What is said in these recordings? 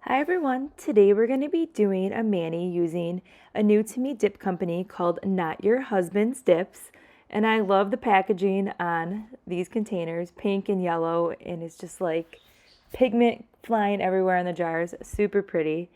Hi everyone, today we're going to be doing a mani using a new to me dip company called Not Your Husband's Dips. And I love the packaging on these containers, pink and yellow, and it's just like pigment flying everywhere in the jars, super pretty.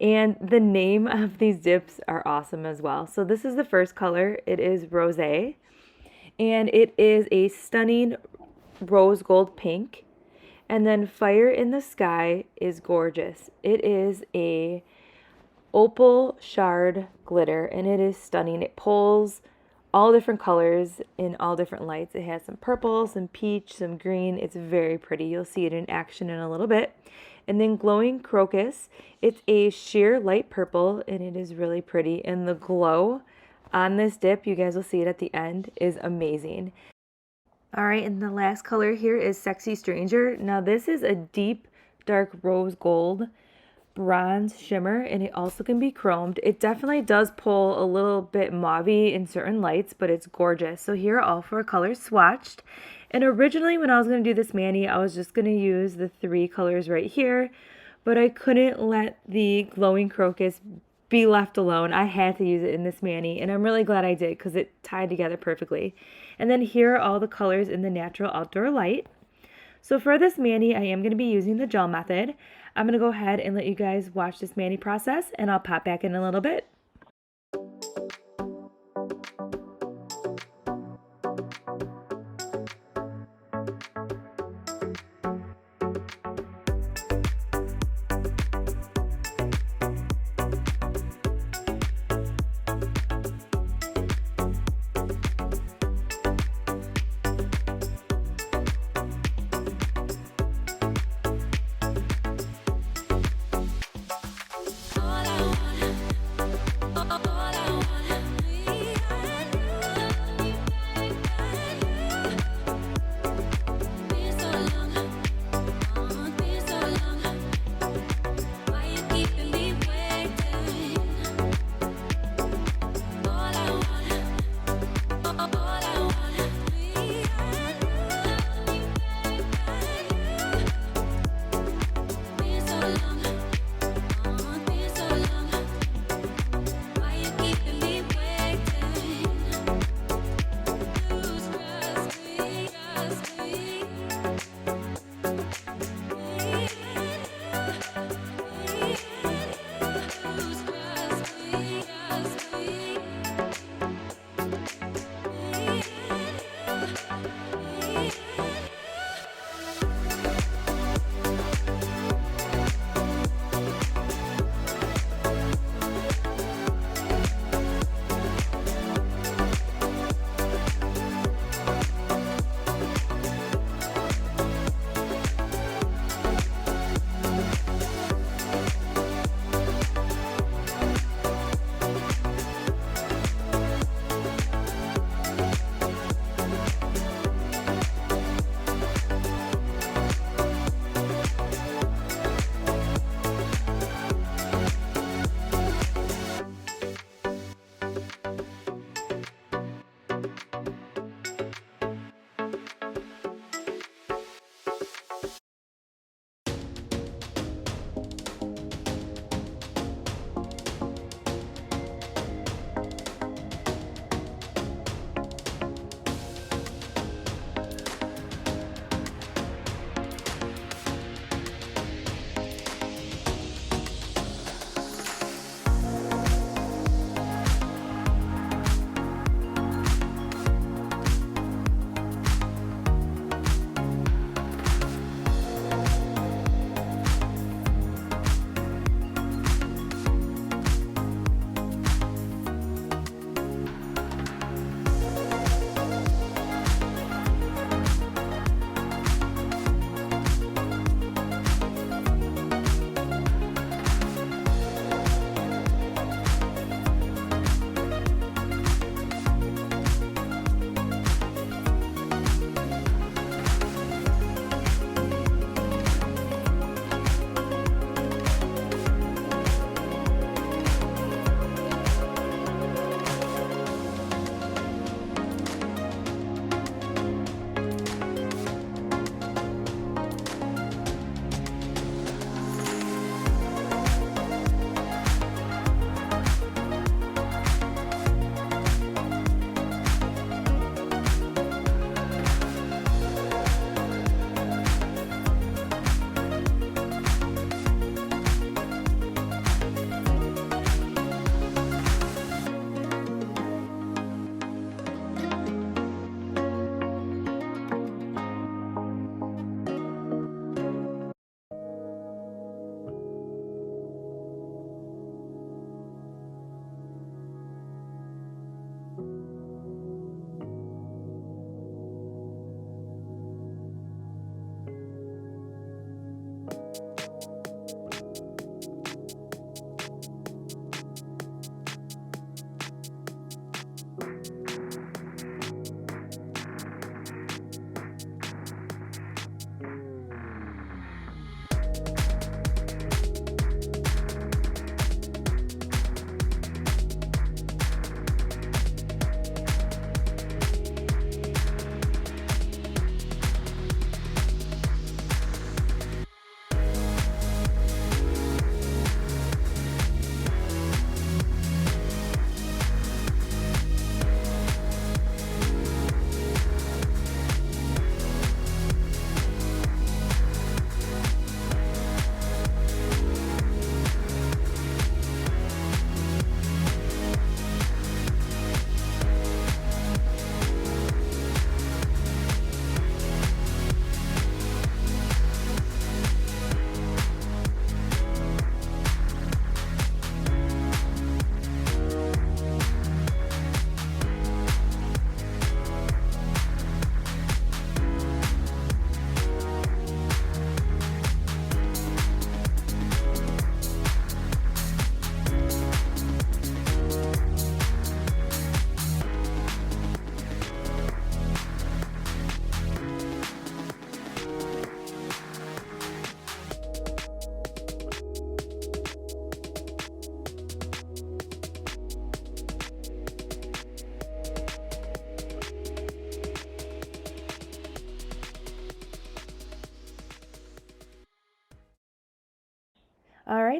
And the name of these dips are awesome as well. So this is the first color, it is rosé, and it is a stunning rose gold pink. And then Fire in the Sky is gorgeous. It is a opal shard glitter and it is stunning. It pulls all different colors in all different lights. It has some purple, some peach, some green. It's very pretty. You'll see it in action in a little bit. And then Glowing Crocus, it's a sheer light purple and it is really pretty. And the glow on this dip, you guys will see it at the end, is amazing. All right, and the last color here is Sexy Stranger. Now this is a deep, dark rose gold bronze shimmer, and it also can be chromed. It definitely does pull a little bit mauvey in certain lights, but it's gorgeous. So here are all four colors swatched. And originally when I was going to do this mani, I was just going to use the three colors right here, but I couldn't let the Glowing Crocus be left alone. I had to use it in this mani, and I'm really glad I did because it tied together perfectly. And then here are all the colors in the Natural Outdoor Light. So for this mani, I am going to be using the gel method. I'm going to go ahead and let you guys watch this mani process, and I'll pop back in a little bit.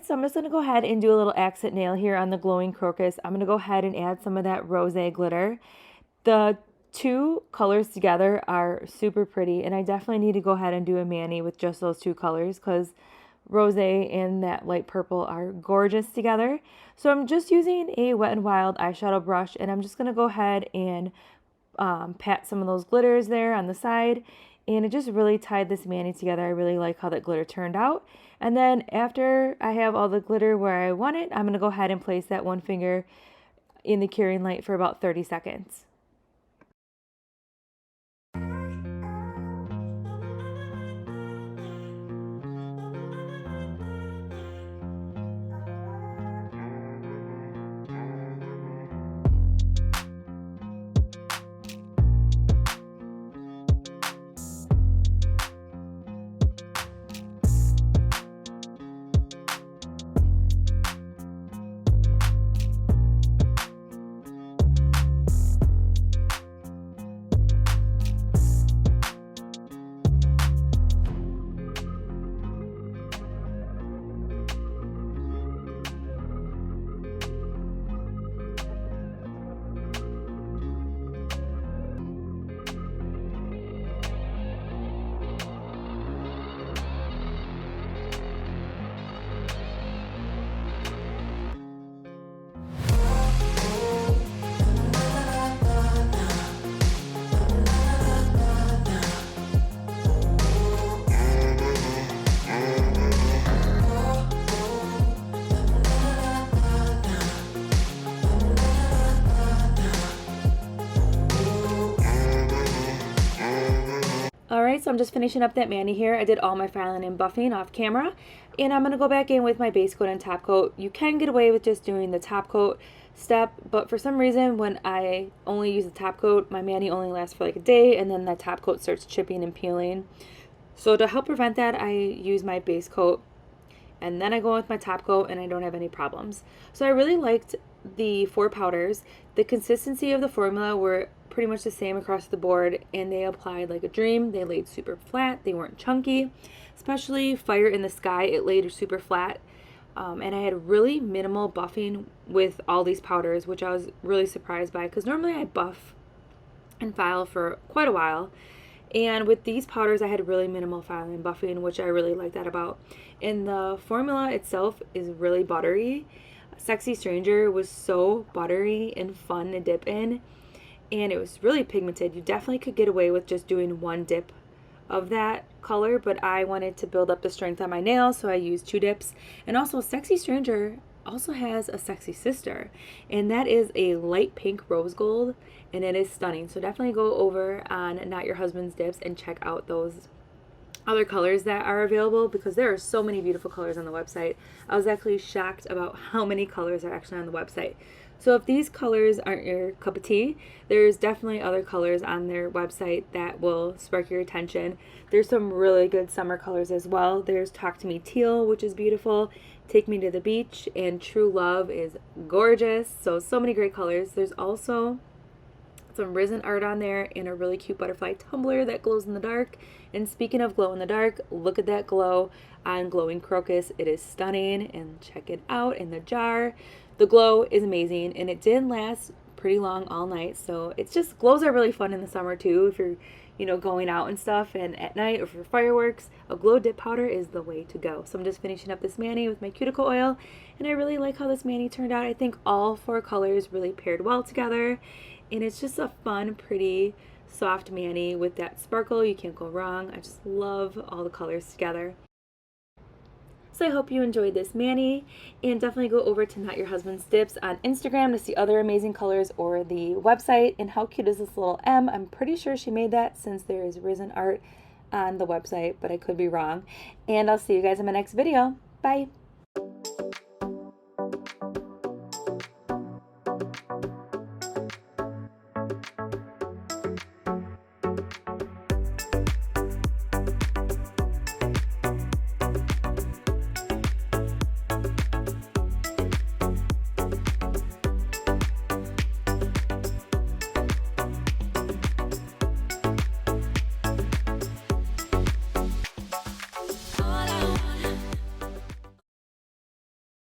right, so I'm just going to go ahead and do a little accent nail here on the glowing crocus. I'm going to go ahead and add some of that rosé glitter. The two colors together are super pretty, and I definitely need to go ahead and do a mani with just those two colors because rosé and that light purple are gorgeous together. So I'm just using a Wet n Wild eyeshadow brush, and I'm just going to go ahead and pat some of those glitters there on the side, and it just really tied this mani together. I really like how that glitter turned out. And then after I have all the glitter where I want it, I'm going to go ahead and place that one finger in the curing light for about 30 seconds. Alright, so I'm just finishing up that mani here. I did all my filing and buffing off camera, and I'm going to go back in with my base coat and top coat. You can get away with just doing the top coat step, but for some reason when I only use the top coat, my mani only lasts for like a day, and then that top coat starts chipping and peeling. So to help prevent that, I use my base coat, and then I go with my top coat, and I don't have any problems. So I really liked the 4 powders. The consistency of the formula were pretty much the same across the board, and they applied like a dream. They laid super flat. They weren't chunky. Especially Fire in the Sky, it laid super flat. And I had really minimal buffing with all these powders, which I was really surprised by because normally I buff and file for quite a while. And with these powders, I had really minimal filing and buffing, which I really like that about. And the formula itself is really buttery. Sexy Stranger was so buttery and fun to dip in, and it was really pigmented. You definitely could get away with just doing one dip of that color, but I wanted to build up the strength on my nails, so I used 2 dips. And also, Sexy Stranger also has a sexy sister, and that is a light pink rose gold, and it is stunning. So definitely go over on Not Your Husband's Dips and check out those other colors that are available, because there are so many beautiful colors on the website. I was actually shocked about how many colors are actually on the website. So if these colors aren't your cup of tea, there's definitely other colors on their website that will spark your attention. There's some really good summer colors as well. There's Talk to Me Teal, which is beautiful. Take Me to the Beach, and True Love is gorgeous. So many great colors. There's also some resin art on there and a really cute butterfly tumbler that glows in the dark. And speaking of glow in the dark, look at that glow on Glowing Crocus. It is stunning, and check it out in the jar. The glow is amazing, and it did last pretty long all night. So it's just, glows are really fun in the summer too. If you're, going out and stuff, and at night or for fireworks, a glow dip powder is the way to go. So I'm just finishing up this mani with my Cuticle Oil, and I really like how this mani turned out. I think all 4 colors really paired well together, and it's just a fun, pretty, soft mani with that sparkle. You can't go wrong. I just love all the colors together. So I hope you enjoyed this mani, and definitely go over to Not Your Husband's Dips on Instagram to see other amazing colors, or the website. And how cute is this little M? I'm pretty sure she made that, since there is resin art on the website, but I could be wrong. And I'll see you guys in my next video. Bye!